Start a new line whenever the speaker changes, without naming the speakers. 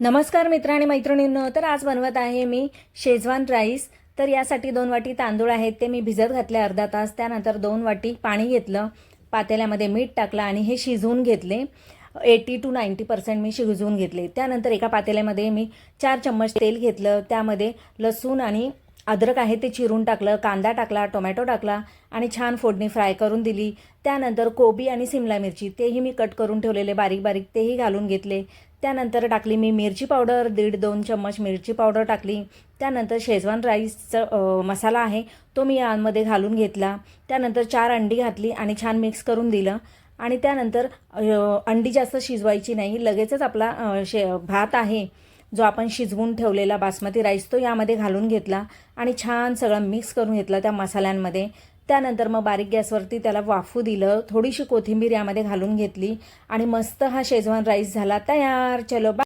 नमस्कार मित्र आणि मैत्रिणींनो, तर आज बनवत आहे मी शेजवान राईस. तर यासाठी 2 वाटी तांदूळ आहेत ते मी भिजत घातले अर्धा तास. त्यानंतर 2 वाटी पाणी घेतलं, पातेल्यामध्ये मीठ टाकलं आणि हे शिजवून घेतले. 80 to 90% मी शिजवून घेतले. त्यानंतर एका पातेल्यामध्ये मी 4 चम्मच तेल घेतलं, त्यामध्ये लसूण आणि अद्रक आहे ते चिरून टाकलं, कांदा टाकला, टोमॅटो टाकला आणि छान फोडणी फ्राय करून दिली. त्यानंतर कोबी आणि सिमला मिरची तेही मी कट करून ठेवलेले बारीक बारीक तेही घालून घेतले. त्यानंतर टाकली मी मिरची पावडर, 1.5-2 चम्मच मिरची पावडर टाकली. त्यानंतर शेजवान राईसचा मसाला आहे तो मी यामध्ये घालून घेतला. त्यानंतर 4 अंडी घातली आणि छान मिक्स करून दिलं. आणि त्यानंतर अंडी जास्त शिजवायची नाही, लगेचच आपला भात आहे जो आपण शिजवून ठेवलेला बासमती राईस तो यामध्ये घालून घेतला आणि छान सगळं मिक्स करून घेतलं त्या मसाल्यांमध्ये. त्यानंतर मग बारीक गॅसवरती त्याला वाफू दिलं, थोडीशी कोथिंबीर यामध्ये घालून घेतली आणि मस्त हा शेजवान राईस झाला तयार. चलो बाय.